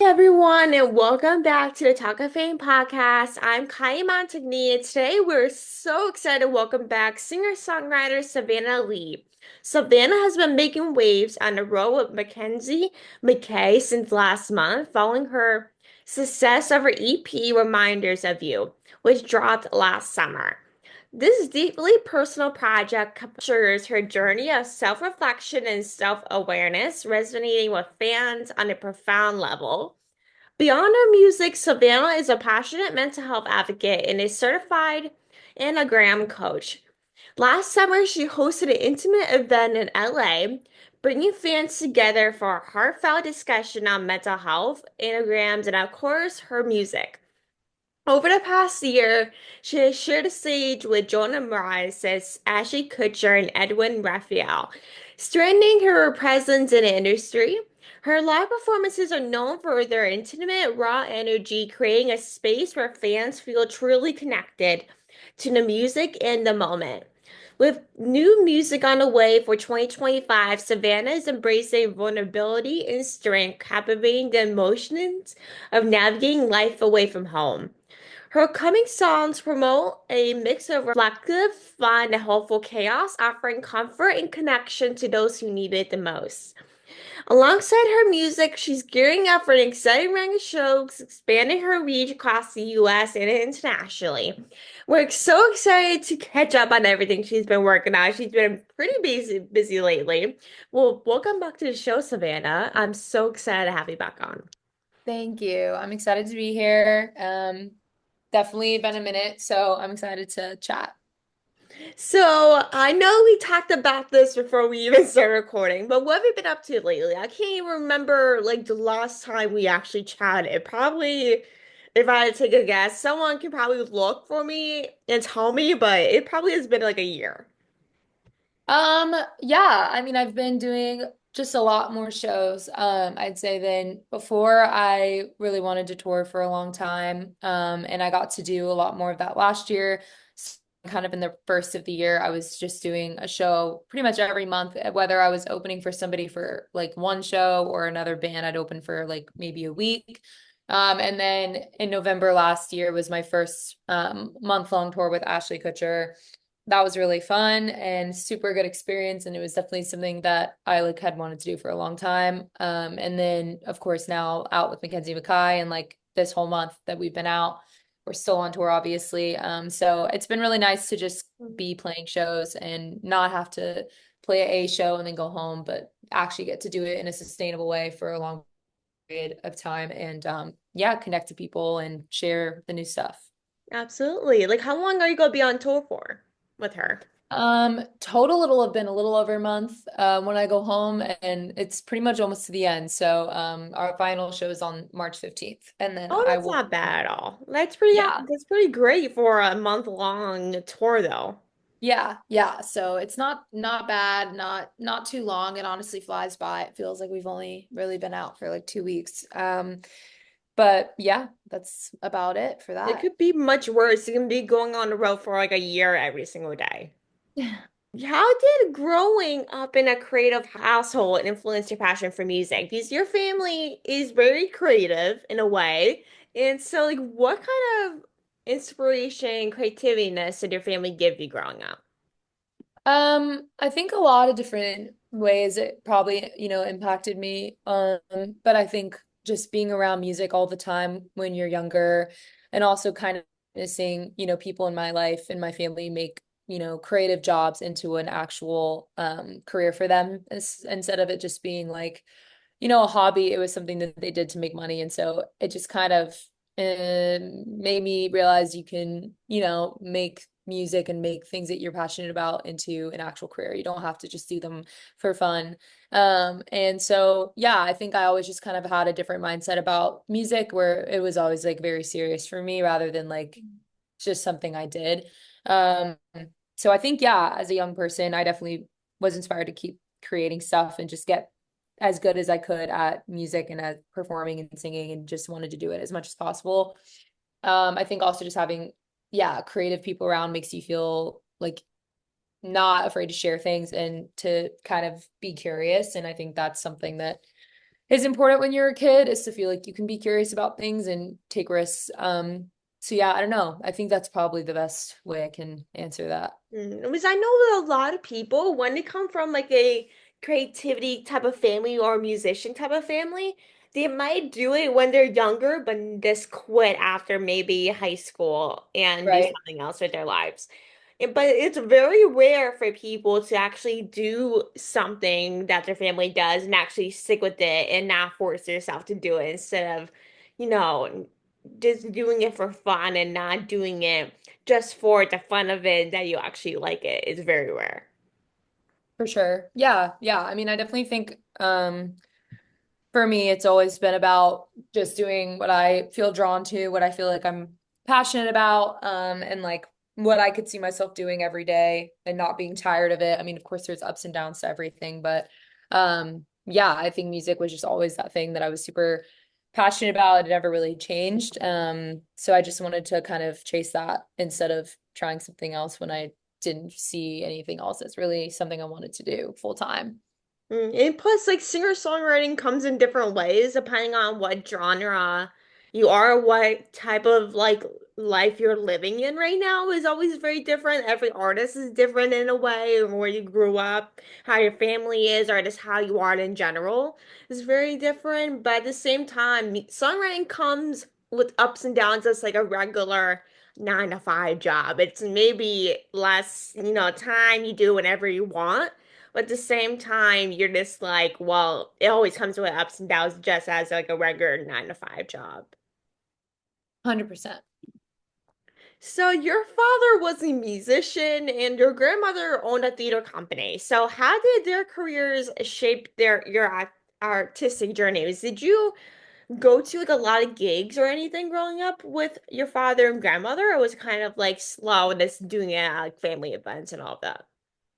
everyone, and welcome back to the Talk of Fame podcast. I'm Kai Montigny, and today we're so excited to welcome back singer-songwriter Savanna Leigh. Savannah has been making waves on the road with Mackenzie McKay since last month, following her success of her EP Reminders of You, which dropped last summer. This deeply personal project captures her journey of self-reflection and self-awareness, resonating with fans on a profound level. Beyond her music, Savannah is a passionate mental health advocate and a certified Enneagram coach. Last summer, she hosted an intimate event in LA, bringing fans together for a heartfelt discussion on mental health, Enneagrams, and of course, her music. Over the past year, she has shared the stage with Jonah Morris, Ashley Kutcher, and Edwin Raphael, strengthening her presence in the industry. Her live performances are known for their intimate, raw energy, creating a space where fans feel truly connected to the music and the moment. With new music on the way for 2025, Savannah is embracing vulnerability and strength, captivating the emotions of navigating life away from home. Her coming songs promote a mix of reflective, fun, and hopeful chaos, offering comfort and connection to those who need it the most. Alongside her music, she's gearing up for an exciting range of shows, expanding her reach across the US and internationally. We're so excited to catch up on everything she's been working on. She's been pretty busy lately. Well, welcome back to the show, Savannah. I'm so excited to have you back on. Thank you. I'm excited to be here. Definitely been a minute, so I'm excited to chat. So I know we talked about this before we even started recording, but what have you been up to lately? I can't even remember like the last time we actually chatted. Probably, if I had to take a guess, someone can probably look for me and tell me, but it probably has been like a year. Yeah, I mean, I've been doing just a lot more shows, I'd say than before. I really wanted to tour for a long time, and I got to do a lot more of that last year. Kind of in the first of the year, I was just doing a show pretty much every month, whether I was opening for somebody for like one show or another band, I'd open for like maybe a week. And then in November last year was my first month-long tour with Ashley Kutcher. That was really fun and super good experience, and it was definitely something that I like had wanted to do for a long time. And then of course now out with Mackenzie McKay, and like this whole month that we've been out, we're still on tour obviously. So it's been really nice to just be playing shows and not have to play a show and then go home, but actually get to do it in a sustainable way for a long period of time, and yeah, connect to people and share the new stuff. Absolutely. Like, how long are you gonna be on tour for with her? Total it'll have been a little over a month when I go home, and it's pretty much almost to the end. So our final show is on March 15th, and then Oh, I that's will, not bad at all. yeah. That's pretty great for a month-long tour, though. Yeah. So it's not bad, not too long. It honestly flies by. It feels like we've only really been out for like 2 weeks. But yeah, that's about it for It that. could be much worse. You can be going on the road for like a year every single day. How did growing up in a creative household influence your passion for music? Because your family is very creative in a way. And so, like, what kind of inspiration, creativeness did your family give you growing up? I think a lot of different ways it probably, impacted me. But I think just being around music all the time when you're younger, and also kind of missing, people in my life and my family make, creative jobs into an actual career for them, instead of it just being like, a hobby. It was something that they did to make money. And so it just kind of made me realize you can, make music and make things that you're passionate about into an actual career. You don't have to just do them for fun. And so, yeah, I think I always just kind of had a different mindset about music, where it was always like very serious for me rather than like just something I did. Um, so I think, yeah, as a young person, I definitely was inspired to keep creating stuff and just get as good as I could at music and at performing and singing, and just wanted to do it as much as possible. I think also just having, yeah, creative people around makes you feel like not afraid to share things and to kind of be curious. And I think that's something that is important when you're a kid is to feel like you can be curious about things and take risks. So yeah, I don't know. I think that's probably the best way I can answer that. Because I know that a lot of people, when they come from like a creativity type of family or a musician type of family, they might do it when they're younger, but just quit after maybe high school and do Right. something else with their lives. But it's very rare for people to actually do something that their family does and actually stick with it and not force yourself to do it instead of, you know, just doing it for fun and not doing it just for the fun of it that you actually like it is very rare. For sure. Yeah, yeah. I mean, I definitely think for me, it's always been about just doing what I feel drawn to, what I feel like I'm passionate about, and like what I could see myself doing every day and not being tired of it. I mean, of course, there's ups and downs to everything, but yeah, I think music was just always that thing that I was super passionate about. It never really changed. So I just wanted to kind of chase that instead of trying something else when I didn't see anything else that's really something I wanted to do full time. And plus, like singer-songwriting comes in different ways depending on what genre you are, what type of like life you're living in right now is always very different. Every artist is different in a way, or where you grew up, how your family is, or just how you are in general is very different. But at the same time, songwriting comes with ups and downs as like a regular 9 to 5 job. It's maybe less, time you do whenever you want. But at the same time, you're just like, well, it always comes with ups and downs just as like a regular 9 to 5 job. 100%. So your father was a musician and your grandmother owned a theater company. So how did their careers shape your artistic journeys? Did you go to like a lot of gigs or anything growing up with your father and grandmother, or was it kind of like slow and just doing it at like family events and all of that?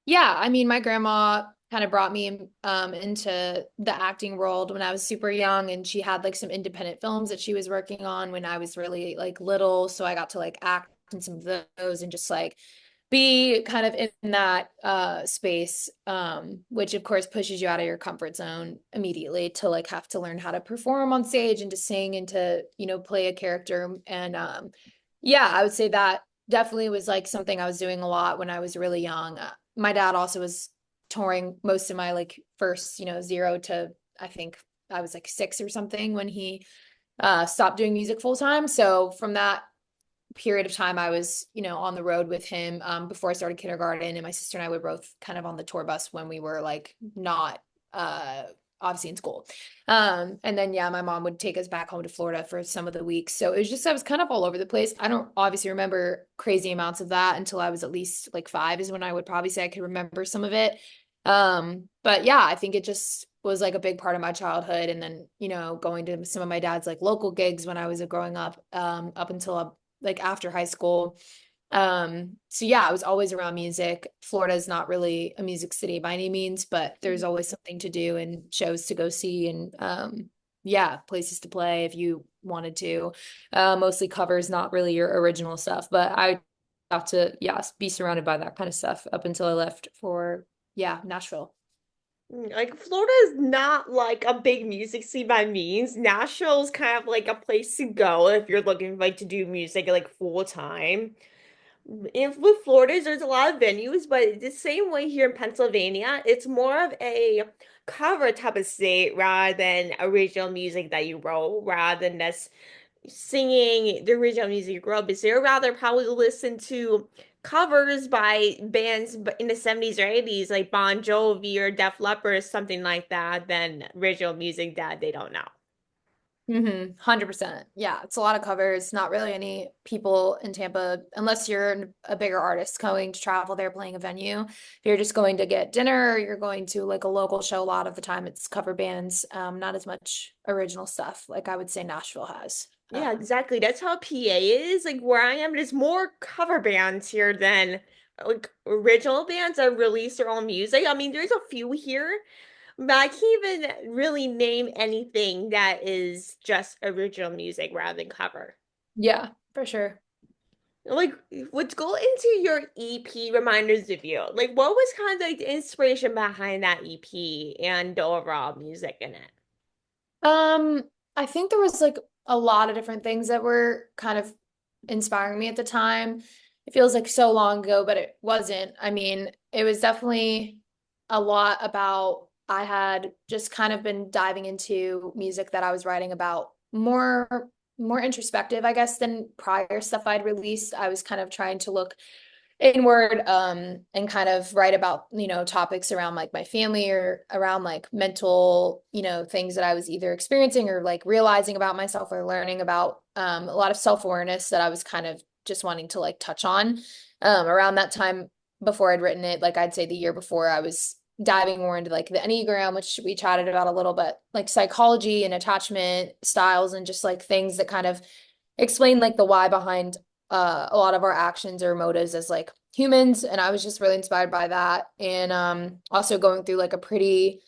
Yeah, I mean, my grandma kind of brought me into the acting world when I was super young, and she had like some independent films that she was working on when I was really like little, so I got to like act in some of those and just like be kind of in that space, which of course pushes you out of your comfort zone immediately to like have to learn how to perform on stage and to sing and to, play a character. And yeah, I would say that definitely was like something I was doing a lot when I was really young. My dad also was touring most of my like first, 0 to I think I was like 6 or something when he stopped doing music full time. So from that period of time I was, on the road with him before I started kindergarten, and my sister and I were both kind of on the tour bus when we were like not uh obviously in school. And then yeah, my mom would take us back home to Florida for some of the weeks. So it was just I was kind of all over the place. I don't obviously remember crazy amounts of that until I was at least like 5 is when I would probably say I could remember some of it. But yeah, I think it just was like a big part of my childhood. And then, going to some of my dad's like local gigs when I was growing up, up until like after high school. So yeah, I was always around music. Florida is not really a music city by any means, but there's always something to do and shows to go see and yeah, places to play if you wanted to. Mostly covers, not really your original stuff, but I got to yeah, be surrounded by that kind of stuff up until I left for yeah, Nashville. Like Florida is not like a big music scene by means. Nashville is kind of like a place to go if you're looking like to do music like full time. If with Florida, there's a lot of venues, but the same way here in Pennsylvania, it's more of a cover type of state rather than original music that you wrote, rather than just singing the original music you grew up. Is there rather probably listen to covers by bands in the 70s or 80s like Bon Jovi or Def Leppard or something like that than original music that they don't know. 100%. Yeah, it's a lot of covers, not really any people in Tampa, unless you're a bigger artist going to travel there playing a venue. If you're just going to get dinner, or you're going to like a local show, a lot of the time it's cover bands, not as much original stuff like I would say Nashville has. Yeah, exactly. That's how PA is. Like where I am, there's more cover bands here than like original bands that release their own music. I mean, there's a few here, but I can't even really name anything that is just original music rather than cover. Yeah, for sure. Like, let's go into your EP Reminders of You. Like, what was kind of like the inspiration behind that EP and the overall music in it? Um, I think there was like a lot of different things that were kind of inspiring me at the time. It feels like so long ago, but it wasn't. I mean, it was definitely a lot about I had just kind of been diving into music that I was writing about more introspective, I guess, than prior stuff I'd released. I was kind of trying to look inward and kind of write about topics around like my family or around like mental things that I was either experiencing or like realizing about myself or learning about a lot of self-awareness that I was kind of just wanting to like touch on around that time. Before I'd written it, like I'd say the year before, I was diving more into like the Enneagram, which we chatted about a little bit, like psychology and attachment styles and just like things that kind of explain like the why behind a lot of our actions or motives as like humans. And I was just really inspired by that. And also going through like a pretty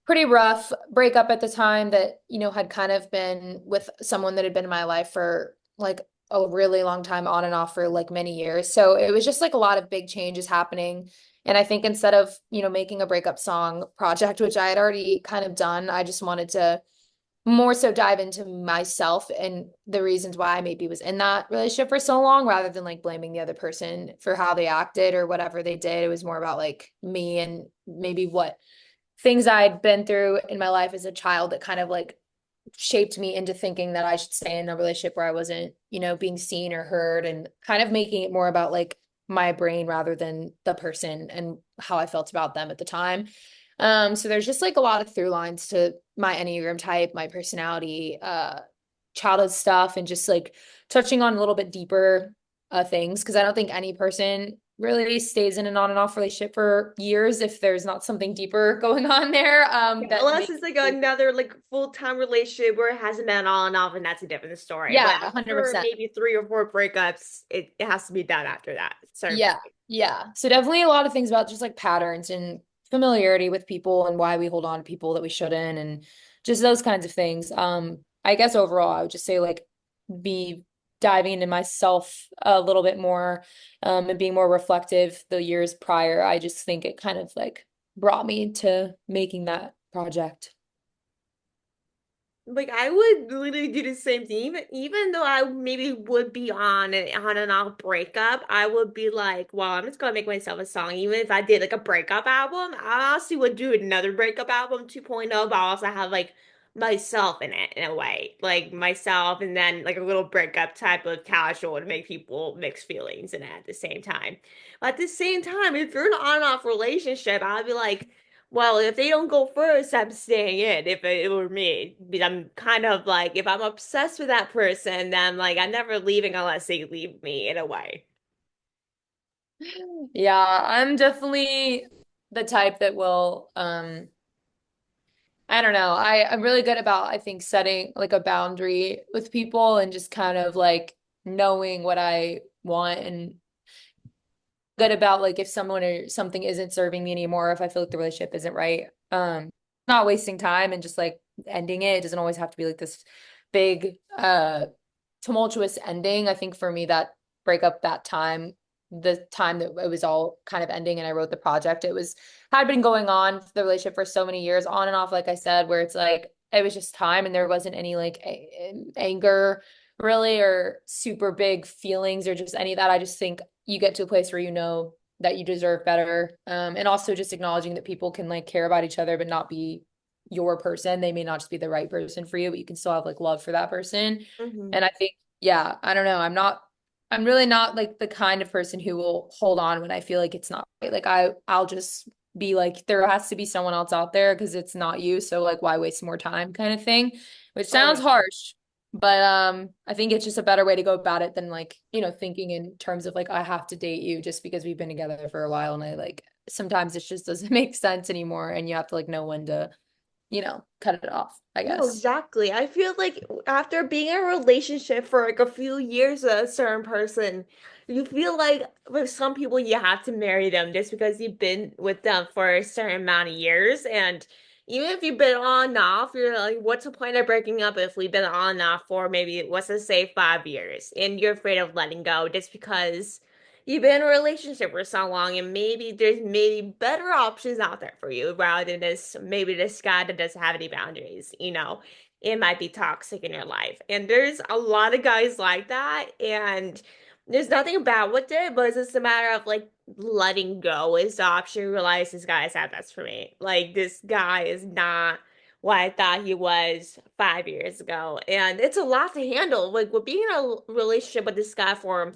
rough breakup at the time that, had kind of been with someone that had been in my life for like a really long time on and off for like many years. So it was just like a lot of big changes happening. And I think instead of, making a breakup song project, which I had already kind of done, I just wanted to more so dive into myself and the reasons why I maybe was in that relationship for so long rather than like blaming the other person for how they acted or whatever they did. It was more about like me and maybe what things I'd been through in my life as a child that kind of like shaped me into thinking that I should stay in a relationship where I wasn't, being seen or heard and kind of making it more about like my brain rather than the person and how I felt about them at the time. So there's just like a lot of through lines to my Enneagram type, my personality, childhood stuff, and just like touching on a little bit deeper things because I don't think any person really stays in an on and off relationship for years if there's not something deeper going on there Yeah, that unless makes it's like another like full-time relationship where it hasn't been on and off, and that's a different story. But yeah, after 100%. maybe three or four breakups, it has to be done after that. Certain Yeah, point. yeah. So definitely a lot of things about just like patterns and familiarity with people and why we hold on to people that we shouldn't and just those kinds of things. I guess overall I would just say like be diving into myself a little bit more and being more reflective the years prior. I just think it kind of like brought me to making that project. Like I would literally do the same thing, even though I maybe would be on an on and off breakup, I would be like, well, I'm just gonna make myself a song. Even if I did like a breakup album, I honestly would do another breakup album 2.0, but I also have like myself in it in a way. Like myself and then like a little breakup type of casual to make people mix feelings in it at the same time. But at the same time, if you're in an on and off relationship, I'd be like, well, if they don't go first, I'm staying in. If it were me, but I'm kind of like, if I'm obsessed with that person, then like I'm never leaving unless they leave me in a way. Yeah, I'm definitely the type that will I don't know. I'm really good about, I think, setting like a boundary with people and just kind of like knowing what I want and good about like if someone or something isn't serving me anymore, if I feel like the relationship isn't right. Not wasting time and just like ending it. It doesn't always have to be like this big tumultuous ending. I think for me that breakup that time, the time that it was all kind of ending and I wrote the project, it was had been going on the relationship for so many years, on and off, like I said, where it's like it was just time and there wasn't any like anger really or super big feelings or just any of that. I just think you get to a place where you know that you deserve better. And also just acknowledging that people can like care about each other but not be your person. They may not just be the right person for you, but you can still have like love for that person. Hmm. And I think, yeah, I don't know. I'm really not like the kind of person who will hold on when I feel like it's not right. Like I'll just be like, there has to be someone else out there because it's not you. So like why waste more time kind of thing, which Oh sounds yeah. harsh. But I think it's just a better way to go about it than like, thinking in terms of like I have to date you just because we've been together for a while and I like sometimes it just doesn't make sense anymore and you have to like know when to, cut it off, I No, guess. exactly. I feel like after being in a relationship for like a few years with a certain person, you feel like with some people you have to marry them just because you've been with them for a certain amount of years. And even if you've been on and off, you're like, what's the point of breaking up if we've been on and off for maybe, let's just say 5 years, and you're afraid of letting go just because you've been in a relationship for so long, and maybe there's maybe better options out there for you rather than this guy that doesn't have any boundaries, it might be toxic in your life. And there's a lot of guys like that, and there's nothing bad with it, but it's just a matter of like letting go is the option. Realize this guy's not that's for me. Like this guy is not what I thought he was 5 years ago. And it's a lot to handle. Like with being in a relationship with this guy for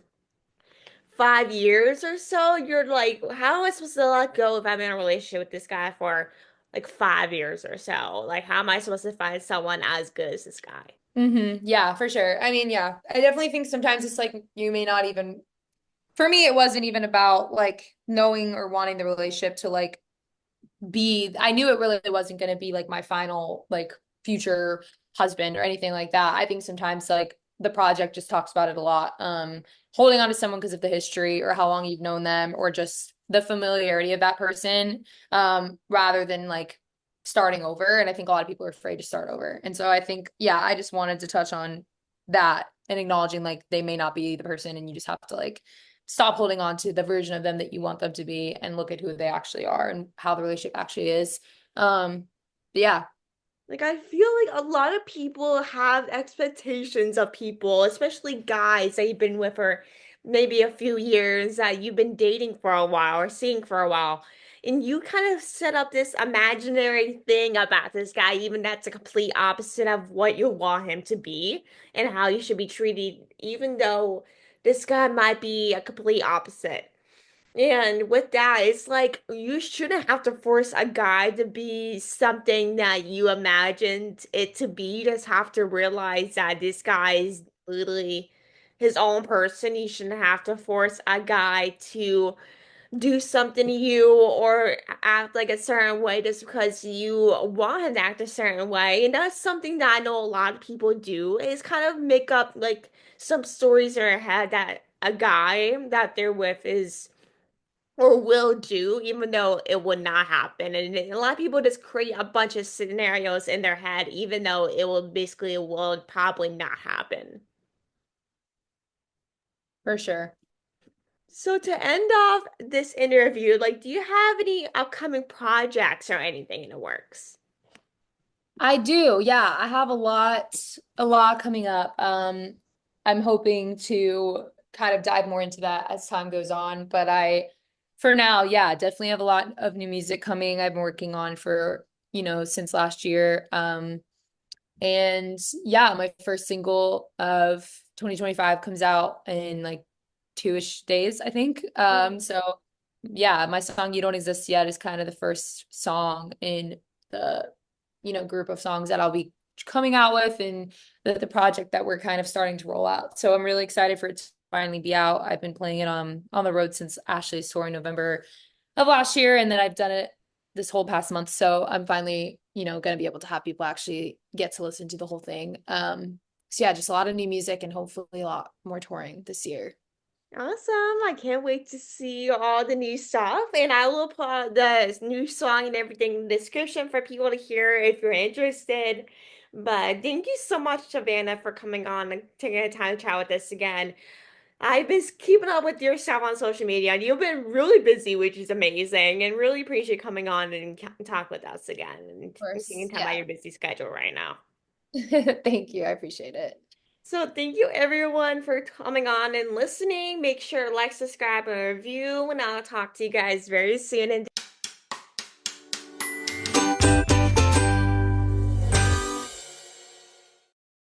5 years or so, you're like, how am I supposed to let go if I'm in a relationship with this guy for like 5 years or so? Like, how am I supposed to find someone as good as this guy? Yeah, for sure. I mean, yeah, I definitely think sometimes it's like you may not even, for me, it wasn't even about like knowing or wanting the relationship to like be, I knew it really wasn't going to be like my final like future husband or anything like that. I think sometimes like the project just talks about it a lot. Holding on to someone because of the history or how long you've known them or just the familiarity of that person, rather than like starting over. And I think a lot of people are afraid to start over. And so I think, yeah, I just wanted to touch on that and acknowledging like they may not be the person and you just have to like stop holding on to the version of them that you want them to be and look at who they actually are and how the relationship actually is. Yeah, Like, I feel like a lot of people have expectations of people, especially guys that you've been with for maybe a few years, that you've been dating for a while or seeing for a while. And you kind of set up this imaginary thing about this guy, even that's a complete opposite of what you want him to be and how you should be treated, even though this guy might be a complete opposite. And with that, it's like you shouldn't have to force a guy to be something that you imagined it to be. You just have to realize that this guy is literally his own person. You shouldn't have to force a guy to do something to you or act like a certain way just because you want him to act a certain way. And that's something that I know a lot of people do is kind of make up like some stories in their head that a guy that they're with is or will do, even though it would not happen. And a lot of people just create a bunch of scenarios in their head, even though it will probably not happen. for sure. So to end off this interview, like, do you have any upcoming projects or anything in the works? I do. Yeah, I have a lot coming up. I'm hoping to kind of dive more into that as time goes on, but for now, yeah, definitely have a lot of new music coming. I've been working on for, since last year. And yeah, my first single of 2025 comes out in like 2-ish days, I think. So yeah, my song You Don't Exist Yet is kind of the first song in the, group of songs that I'll be coming out with and the project that we're kind of starting to roll out. So I'm really excited for it to finally be out. I've been playing it on the road since Ashley's tour in November of last year, and then I've done it this whole past month. So I'm finally, going to be able to have people actually get to listen to the whole thing. So yeah, just a lot of new music and hopefully a lot more touring this year. Awesome. I can't wait to see all the new stuff. And I will put the new song and everything in the description for people to hear if you're interested. But thank you so much, Savannah, for coming on and taking the time to chat with us again. I've been keeping up with your stuff on social media, and you've been really busy, which is amazing, and really appreciate coming on and talk with us again and Of course. taking time out of Yeah. your busy schedule right now. Thank you. I appreciate it. So thank you everyone for coming on and listening. Make sure to like, subscribe, and review, and I'll talk to you guys very soon. And